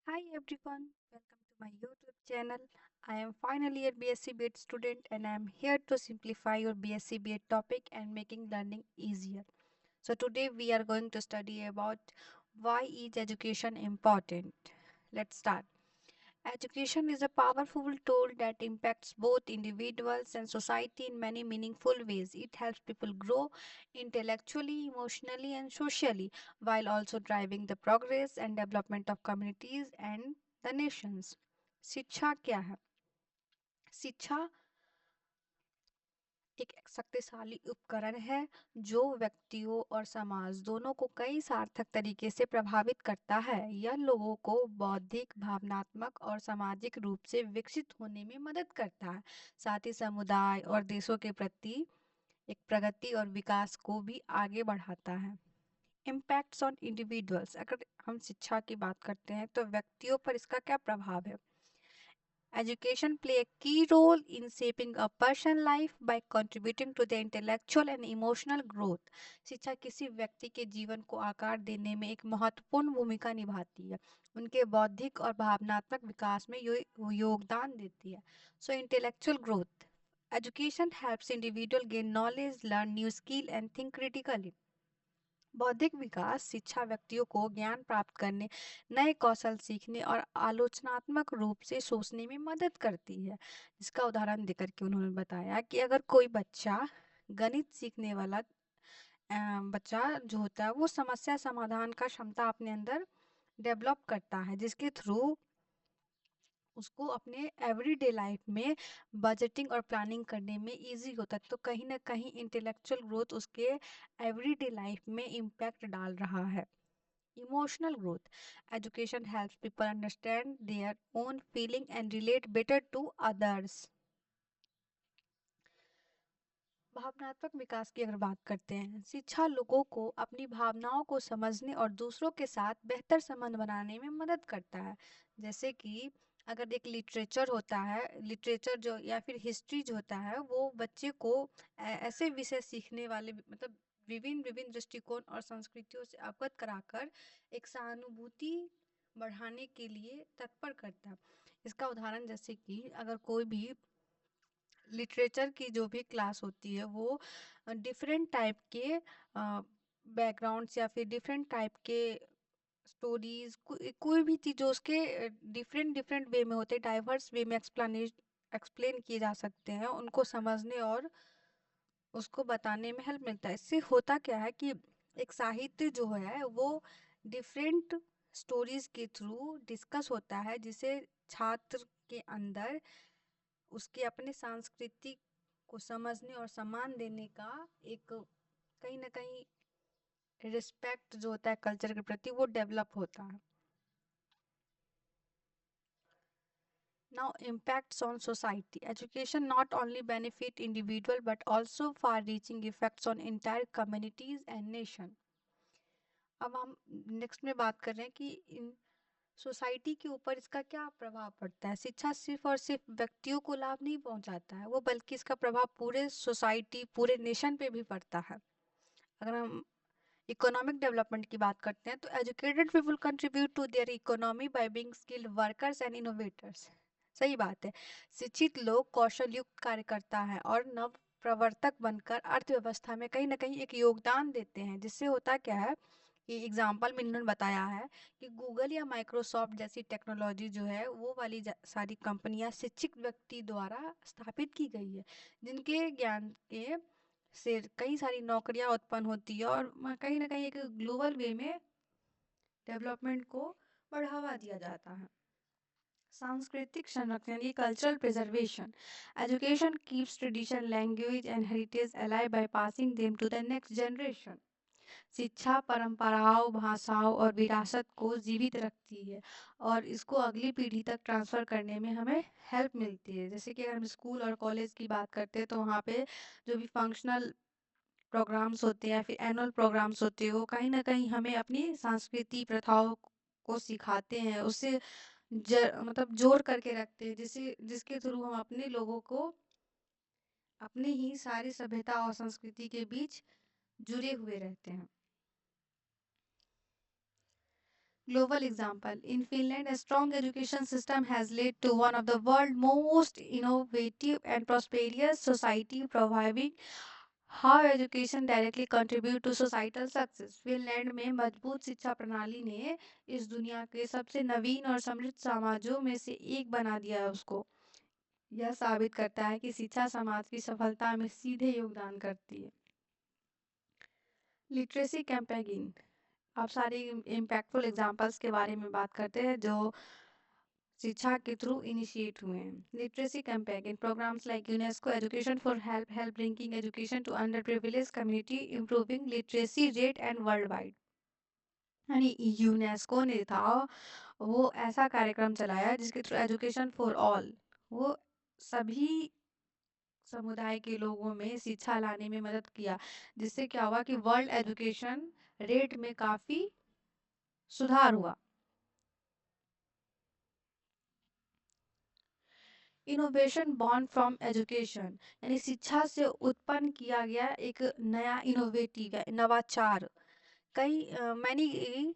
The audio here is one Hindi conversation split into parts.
Hi everyone, welcome to my YouTube channel. I am final year BSc BEd student and I am here to simplify your BSc BEd topic and making learning easier. So today we are going to study about why is education important. Let's start. Education is a powerful tool that impacts both individuals and society in many meaningful ways. It helps people grow intellectually, emotionally, and socially, while also driving the progress and development of communities and the nations. शिक्षा क्या है? शिक्षा एक शक्तिशाली उपकरण है जो व्यक्तियों और समाज दोनों को कई सार्थक तरीके से प्रभावित करता है। यह लोगों को बौद्धिक, भावनात्मक और सामाजिक रूप से विकसित होने में मदद करता है। साथ ही समुदाय और देशों के प्रति एक प्रगति और विकास को भी आगे बढ़ाता है। इम्पैक्ट्स ऑन इंडिविजुअल्स, अगर हम शिक्षा की बात करते हैं तो व्यक्तियों पर इसका क्या प्रभाव है? Education play a key role in shaping a person's life by contributing to the intellectual and emotional growth. शिक्षा किसी व्यक्ति के जीवन को आकार देने में एक महत्वपूर्ण भूमिका निभाती है, उनके बौद्धिक और भावनात्मक विकास में योगदान देती है। So intellectual growth. Education helps individual gain knowledge, learn new skill and think critically. बौद्धिक विकास शिक्षा व्यक्तियों को ज्ञान प्राप्त करने, नए कौशल सीखने और आलोचनात्मक रूप से सोचने में मदद करती है। इसका उदाहरण देकर के उन्होंने बताया कि अगर कोई बच्चा गणित सीखने वाला बच्चा जो होता है वो समस्या समाधान का क्षमता अपने अंदर डेवलप करता है, जिसके थ्रू उसको अपने एवरीडे लाइफ में बजटिंग और प्लानिंग करने में इजी होता है। तो कहीं ना कहीं इंटेलेक्चुअल ग्रोथ उसके एवरीडे लाइफ में इम्पैक्ट डाल रहा है। Emotional growth, education helps people understand their own feeling and relate better to others. भावनात्मक विकास की अगर बात करते हैं, शिक्षा लोगों को अपनी भावनाओं को समझने और दूसरों के साथ बेहतर संबंध बनाने में मदद करता है। जैसे कि अगर एक लिटरेचर होता है, लिटरेचर जो या फिर हिस्ट्री जो होता है वो बच्चे को ऐसे विषय सीखने वाले मतलब विभिन्न विभिन्न दृष्टिकोण और संस्कृतियों से अवगत कराकर एक सहानुभूति बढ़ाने के लिए तत्पर करता है। इसका उदाहरण जैसे कि अगर कोई भी लिटरेचर की जो भी क्लास होती है वो डिफरेंट टाइप के बैकग्राउंड्स या फिर डिफरेंट टाइप के स्टोरीज कोई भी चीज़ जो उसके डिफरेंट डिफरेंट वे में होते हैं, डाइवर्स वे में एक्सप्लेन किए जा सकते हैं, उनको समझने और उसको बताने में हेल्प मिलता है। इससे होता क्या है कि एक साहित्य जो है वो डिफरेंट स्टोरीज के थ्रू डिस्कस होता है, जिसे छात्र के अंदर उसके अपने संस्कृति को समझने और सम्मान देने का एक कहीं ना कहीं रिस्पेक्ट जो होता है कल्चर के प्रति वो डेवलप होता है। Now impacts on society. Education not only benefit individual but also far-reaching effects on entire communities and nation. अब हम नेक्स्ट में बात कर रहे हैं कि इन सोसाइटी के ऊपर इसका क्या प्रभाव पड़ता है। शिक्षा सिर्फ और सिर्फ व्यक्तियों को लाभ नहीं पहुंचाता है वो, बल्कि इसका प्रभाव पूरे सोसाइटी पूरे नेशन पे भी पड़ता है। अगर हम इकोनॉमिक डेवलपमेंट की बात करते हैं तो educated people contribute to their economy by being skilled workers and innovators. सही बात है, शिक्षित लोग कौशल युक्त कार्य करता है और नव प्रवर्तक बनकर अर्थव्यवस्था में कहीं ना कहीं एक योगदान देते हैं। जिससे होता क्या है कि एग्जाम्पल में इन्होंने बताया है कि गूगल या माइक्रोसॉफ्ट जैसी टेक्नोलॉजी जो है वो वाली सारी कंपनियां शिक्षित व्यक्ति द्वारा स्थापित की गई है, जिनके ज्ञान के से कई सारी नौकरियां उत्पन्न होती है और कहीं ना कहीं एक ग्लोबल वे में डेवलपमेंट को बढ़ावा दिया जाता है। सांस्कृतिक संरक्षण यानी cultural preservation, education keeps tradition language and heritage alive by passing them to the next generation. शिक्षा परंपराओं, भाषाओं और विरासत को जीवित रखती है और इसको अगली पीढ़ी तक ट्रांसफर करने में हमें हेल्प मिलती है। जैसे कि अगर हम स्कूल और कॉलेज की बात करते हैं तो वहाँ पे जो भी फंक्शनल प्रोग्राम्स होते हैं या फिर एनुअल प्रोग्राम्स होते हैं वो कहीं ना कहीं हमें अपनी संस्कृति प्रथाओं को सिखाते हैं, उससे मतलब जोड़ करके रखते हैं, जिससे जिसके थ्रू हम अपने लोगों को अपने ही सारी सभ्यता और संस्कृति के बीच जुड़े हुए रहते हैं। Global example. In Finland, a strong education system has led to one of the world's most innovative and prosperous society, providing how education directly contribute to societal success. Finland में मजबूत शिक्षा प्रणाली ने इस दुनिया के सबसे नवीन और समृद्ध समाजों में से एक बना दिया है उसको। यह साबित करता है कि शिक्षा समाज की सफलता में सीधे योगदान करती है। Literacy campaigning. अब सारे इम्पैक्टफुल एग्जांपल्स के बारे में बात करते हैं जो शिक्षा के थ्रू इनिशिएट हुए हैं। Literacy campaign programs like UNESCO education for help bringing education to under privilege community improving literacy rate and worldwide. यानी यूनेस्को ने था वो ऐसा कार्यक्रम चलाया जिसके थ्रू एजुकेशन फॉर ऑल, वो सभी समुदाय के लोगों में शिक्षा लाने में मदद किया, जिससे क्या हुआ कि वर्ल्ड एजुकेशन रेट में काफी सुधार हुआ। इनोवेशन बॉर्न फ्रॉम एजुकेशन, यानी शिक्षा से उत्पन्न किया गया एक नया इनोवेटिव नवाचार। कई many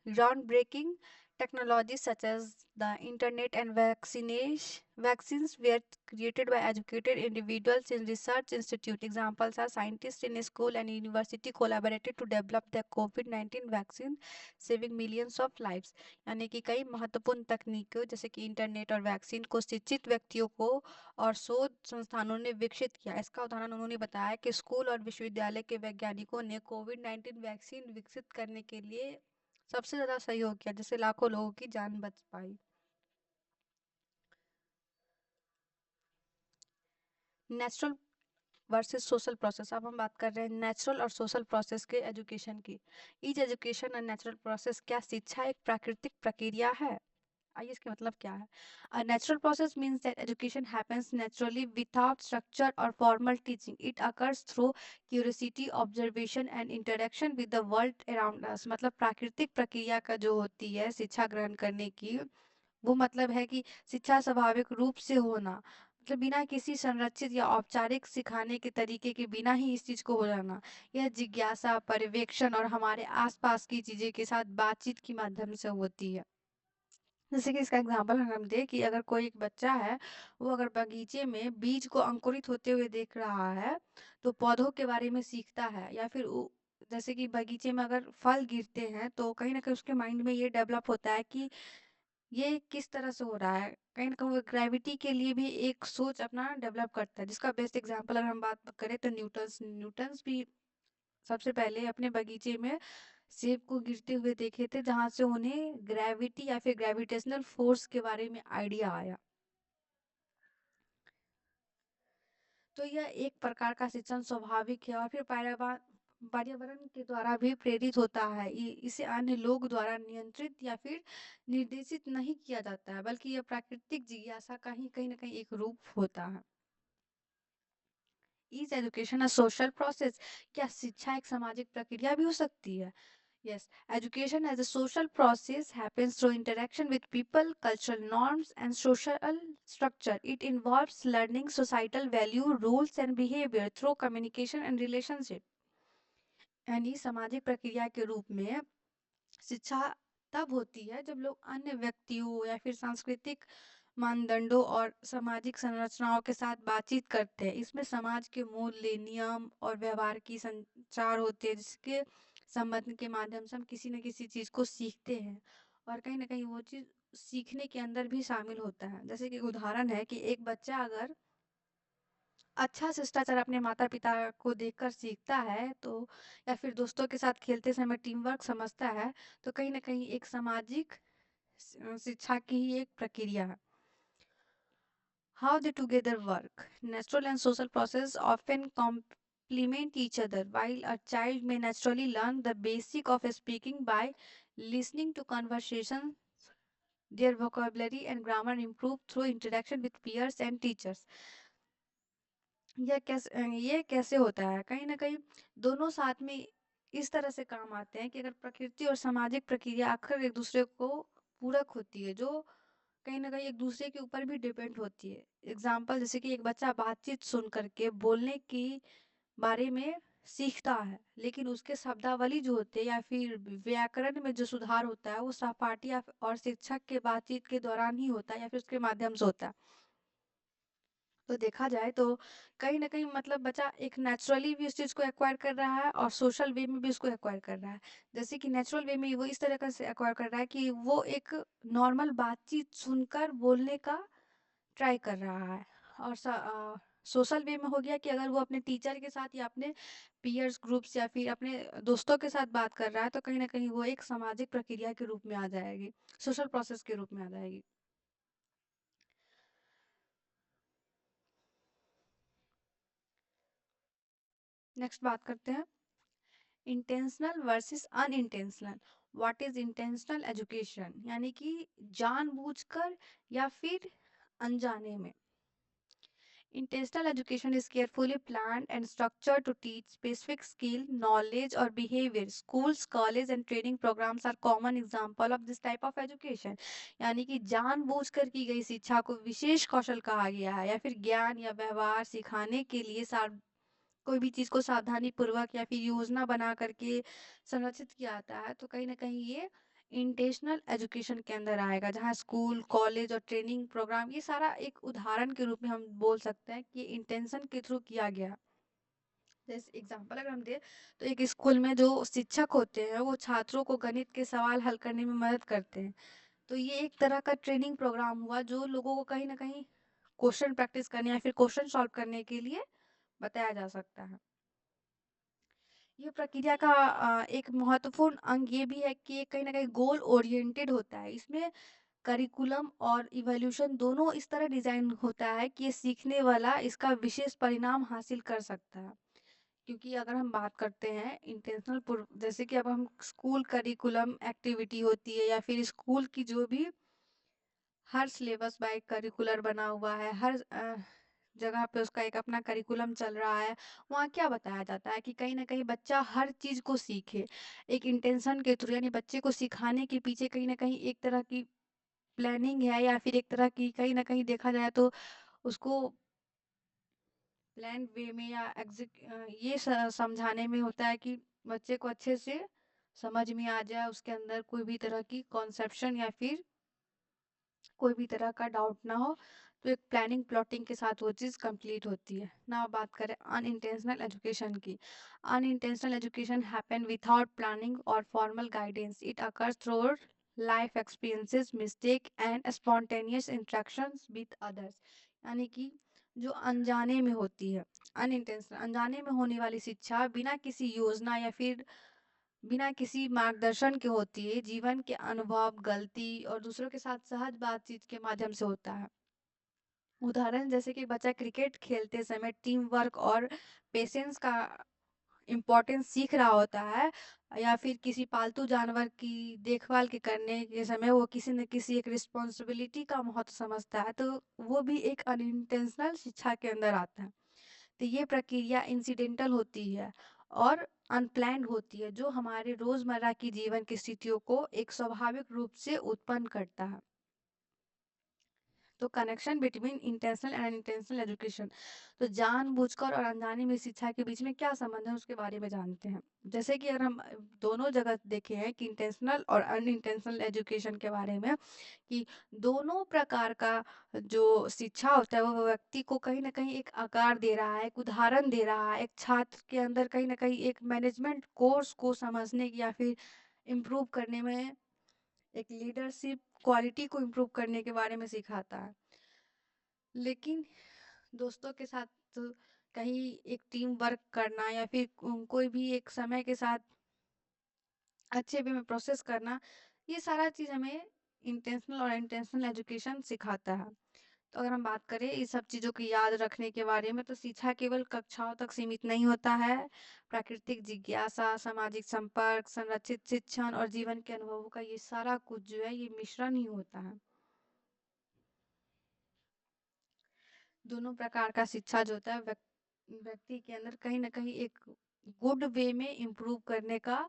groundbreaking technologies such as the internet and vaccines were created by educated individuals in research institute. Examples are scientists in school and university collaborated to develop the COVID-19 vaccine, saving millions of lives. यानी कि कई महत्वपूर्ण तकनीकों जैसे कि इंटरनेट और वैक्सीन को शिक्षित व्यक्तियों को और शोध संस्थानों ने विकसित किया। इसका उदाहरण उन्होंने बताया कि स्कूल और विश्वविद्यालय के वैज्ञानिकों ने कोविड-19 वैक्सीन विकसित करने के लिए सबसे ज़्यादा सहयोग किया, जिससे लाखों लोगों की जान बच पाई। Natural versus social process. अब हम बात कर रहे हैं नेचुरल और सोशल प्रोसेस के एजुकेशन की। ईच एजुकेशन और नेचुरल प्रोसेस, क्या शिक्षा एक प्राकृतिक प्रक्रिया है? आइए इसके मतलब क्या है। A natural process means that education happens naturally without structure or formal teaching. It occurs through curiosity, observation and interaction with the world around us. मतलब प्राकृतिक प्रक्रिया का जो होती है शिक्षा ग्रहण करने की, वो मतलब है कि शिक्षा स्वाभाविक रूप से होना, मतलब बिना किसी संरक्षित या औपचारिक सिखाने के तरीके के बिना ही इस चीज को हो जाना। यह जिज्ञासा, पर्यवेक्षण और हमारे आसपास की चीजें के साथ बातचीत के माध्यम से होती है। जैसे कि इसका एग्जाम्पल हम दें कि अगर कोई एक बच्चा है, वो अगर बगीचे में बीज को अंकुरित होते हुए देख रहा है, तो पौधों के बारे में सीखता है। या फिर जैसे कि बगीचे में अगर फल गिरते हैं तो कहीं ना कहीं उसके माइंड में ये डेवलप होता है कि ये किस तरह से हो रहा है। कहीं न कहीं वो ग्रेविटी के लिए भी एक सोच अपना डेवलप करता है, जिसका बेस्ट एग्जांपल अगर हम बात करें तो न्यूटन्स भी सबसे पहले अपने बगीचे में सेब को गिरते हुए देखे थे, जहाँ से उन्हें ग्रेविटी या फिर ग्रेविटेशनल फोर्स के बारे में आइडिया आया। तो यह एक प्रकार का शिक्षण स्वाभाविक है और फिर पर्यावरण के द्वारा भी प्रेरित होता है। इसे अन्य लोग द्वारा नियंत्रित या फिर निर्देशित नहीं किया जाता है, बल्कि यह प्राकृतिक जिज्ञासा का ही कहीं ना कहीं एक रूप होता है। Is education a social process, क्या शिक्षा एक सामाजिक प्रक्रिया भी हो सकती है? Yes, education as a social process happens through interaction with people, cultural norms, and social structure. It involves learning societal value, rules, and behavior through communication and relationship. यानी सामाजिक प्रक्रिया के रूप में शिक्षा तब होती है जब लोग अन्य व्यक्तियों या फिर सांस्कृतिक मानदंडों और सामाजिक संरचनाओं के साथ बातचीत करते हैं। इसमें समाज के मूल्य, नियम और व्यवहार की संचार होते हैं, जिसके संबंध के माध्यम से हम किसी न किसी चीज़ को सीखते हैं और कहीं ना कहीं वो चीज़ सीखने के अंदर भी शामिल होता है। जैसे कि उदाहरण है कि एक बच्चा अगर अच्छा शिष्टाचार अपने माता पिता को देखकर सीखता है, तो या फिर दोस्तों के साथ खेलते समय टीम वर्क समझता है, तो कहीं ना कहीं एक सामाजिक शिक्षा की ही एक प्रक्रिया है। How they together work. Natural and social process often complement each other. While a child may naturally learn the basic of speaking by listening to conversations, their vocabulary and grammar improve through interaction with peers and teachers. ये कैसे होता है? कहीं ना कहीं दोनों साथ में इस तरह से काम आते हैं कि अगर प्रकृति और सामाजिक प्रक्रिया अक्सर एक दूसरे को पूरक होती है, जो कहीं न कहीं एक दूसरे के ऊपर भी डिपेंड होती है। एग्ज़ाम्पल जैसे कि एक बच्चा बातचीत सुन कर के बोलने की बारे में सीखता है, लेकिन उसके शब्दावली जो होते हैं या फिर व्याकरण में जो सुधार होता है वो सहपाठी या और शिक्षक के बातचीत के दौरान ही होता है या फिर उसके माध्यम से होता है। तो देखा जाए तो कहीं न कहीं मतलब बच्चा एक नेचुरली भी उस चीज़ को एक्वायर कर रहा है और सोशल वे में भी उसको एक्वायर कर रहा है। जैसे कि नेचुरल वे में वो इस तरीक़े से एक्वायर कर रहा है कि वो एक नॉर्मल बातचीत सुनकर बोलने का ट्राई कर रहा है। और सोशल वे में हो गया कि अगर वो अपने टीचर के साथ या अपने पीयर्स ग्रुप्स या फिर अपने दोस्तों के साथ बात कर रहा है तो कहीं न कहीं वो एक सामाजिक प्रक्रिया के रूप में आ जाएगी, सोशल प्रोसेस के रूप में आ जाएगी। नेक्स्ट बात करते हैं intentional versus unintentional. What is intentional education, यानी कि जानबूझकर या फिर अनजाने में। Intentional education is carefully planned and structured to teach specific skill, knowledge, or behavior. Schools, college, and training programs are common example of this type of education. यानी कि जानबूझकर की गई शिक्षा को विशेष कौशल कहा गया है या फिर ज्ञान या व्यवहार सिखाने के लिए कोई भी चीज़ को सावधानी पूर्वक या फिर योजना बना करके संरचित किया जाता है, तो कहीं न कहीं ये इंटेंशनल एजुकेशन के अंदर आएगा, जहाँ स्कूल, कॉलेज और ट्रेनिंग प्रोग्राम ये सारा एक उदाहरण के रूप में हम बोल सकते हैं कि इंटेंशन के थ्रू किया गया। जैसे एग्जांपल अगर हम दें तो एक स्कूल में जो शिक्षक होते हैं वो छात्रों को गणित के सवाल हल करने में मदद करते हैं। तो ये एक तरह का ट्रेनिंग प्रोग्राम हुआ जो लोगों को कहीं न कहीं क्वेश्चन प्रैक्टिस करने या फिर क्वेश्चन सॉल्व करने के लिए बताया जा सकता है। ये प्रक्रिया का एक महत्वपूर्ण अंग ये भी है कि ये कहीं न कहीं गोल ओरिएंटेड होता है। इसमें करिकुलम और इवोल्यूशन दोनों इस तरह डिज़ाइन होता है कि ये सीखने वाला इसका विशेष परिणाम हासिल कर सकता है। क्योंकि अगर हम बात करते हैं इंटेंशनल पूर्व जैसे कि अब हम स्कूल करिकुलम एक्टिविटी होती है या फिर स्कूल की जो भी हर सिलेबस बाय करिकुलर बना हुआ है, हर जगह पे उसका एक अपना करिकुलम चल रहा है। वहाँ क्या बताया जाता है कि कहीं न कहीं बच्चा हर चीज़ को सीखे। एक इंटेंशन के थ्रू यानी बच्चे को सिखाने के पीछे कहीं न कहीं एक तरह की प्लानिंग है या फिर एक तरह की कहीं न कहीं देखा जाए तो उसको प्लान वे में या ये समझाने में होता है कि बच्चे को अच्छे से समझ में आ जाए, उसके अंदर कोई भी तरह की कॉन्सेप्शन या फिर कोई भी तरह का डाउट ना हो। तो एक प्लानिंग प्लॉटिंग के साथ वो चीज़ कंप्लीट होती है। ना बात करें अनइंटेंशनल एजुकेशन की। Unintentional education happen without planning और formal guidance. It occurs through life experiences mistake and spontaneous interactions with others. यानी कि जो अनजाने में होती है, अनइंटेंशनल अनजाने में होने वाली शिक्षा बिना किसी योजना या फिर बिना किसी मार्गदर्शन के होती है, जीवन के अनुभव, गलती और दूसरों के साथ सहज बातचीत के माध्यम से होता है। उदाहरण जैसे कि बच्चा क्रिकेट खेलते समय टीम वर्क और पेशेंस का इम्पोर्टेंस सीख रहा होता है या फिर किसी पालतू जानवर की देखभाल के करने के समय वो किसी न किसी एक रिस्पॉन्सिबिलिटी का महत्व समझता है, तो वो भी एक अनइंटेंशनल शिक्षा के अंदर आता है। तो ये प्रक्रिया इंसिडेंटल होती है और अनप्लैन्ड होती है, जो हमारे रोजमर्रा की जीवन की स्थितियों को एक स्वाभाविक रूप से उत्पन्न करता है। तो connection between intentional and unintentional education, तो जानबूझकर और अनजाने में शिक्षा के बीच में क्या संबंध है उसके बारे में जानते हैं। जैसे कि अगर हम दोनों जगह देखे हैं कि इंटेंशनल और अनइंटेंशनल एजुकेशन के बारे में कि दोनों प्रकार का जो शिक्षा होता है वो व्यक्ति को कहीं न कहीं एक आकार दे रहा है, एक उदाहरण दे रहा है, एक छात्र के अंदर कहीं न कहीं एक मैनेजमेंट कोर्स को समझने की या फिर इम्प्रूव करने में एक लीडरशिप क्वालिटी को इम्प्रूव करने के बारे में सिखाता है। लेकिन दोस्तों के साथ तो कहीं एक टीम वर्क करना या फिर कोई भी एक समय के साथ अच्छे वे में प्रोसेस करना, ये सारा चीज़ हमें इंटेंशनल और इंटेंशनल एजुकेशन सिखाता है। तो अगर हम बात करें इस सब चीज़ों की याद रखने के बारे में तो शिक्षा केवल कक्षाओं तक सीमित नहीं होता है। प्राकृतिक जिज्ञासा, सामाजिक संपर्क, संरचित शिक्षण और जीवन के अनुभवों का ये सारा कुछ जो है ये मिश्रण ही होता है। दोनों प्रकार का शिक्षा जो होता है व्यक्ति के अंदर कहीं न कहीं एक गुड वे में इम्प्रूव करने का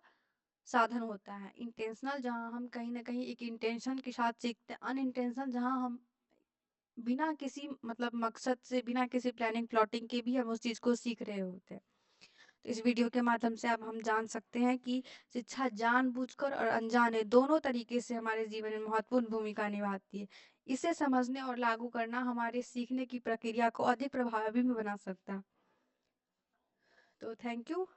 साधन होता है। इंटेंशनल जहाँ हम कहीं न कहीं एक इंटेंशन के साथ सीखते हैं, अनइंटेंशनल जहाँ हम बिना किसी मतलब मकसद से, बिना किसी प्लानिंग प्लॉटिंग के भी हम उस चीज़ को सीख रहे होते हैं। तो इस वीडियो के माध्यम से अब हम जान सकते हैं कि शिक्षा जानबूझकर और अनजाने दोनों तरीके से हमारे जीवन में महत्वपूर्ण भूमिका निभाती है। इसे समझने और लागू करना हमारे सीखने की प्रक्रिया को अधिक प्रभावी भी बना सकता है। तो थैंक यू।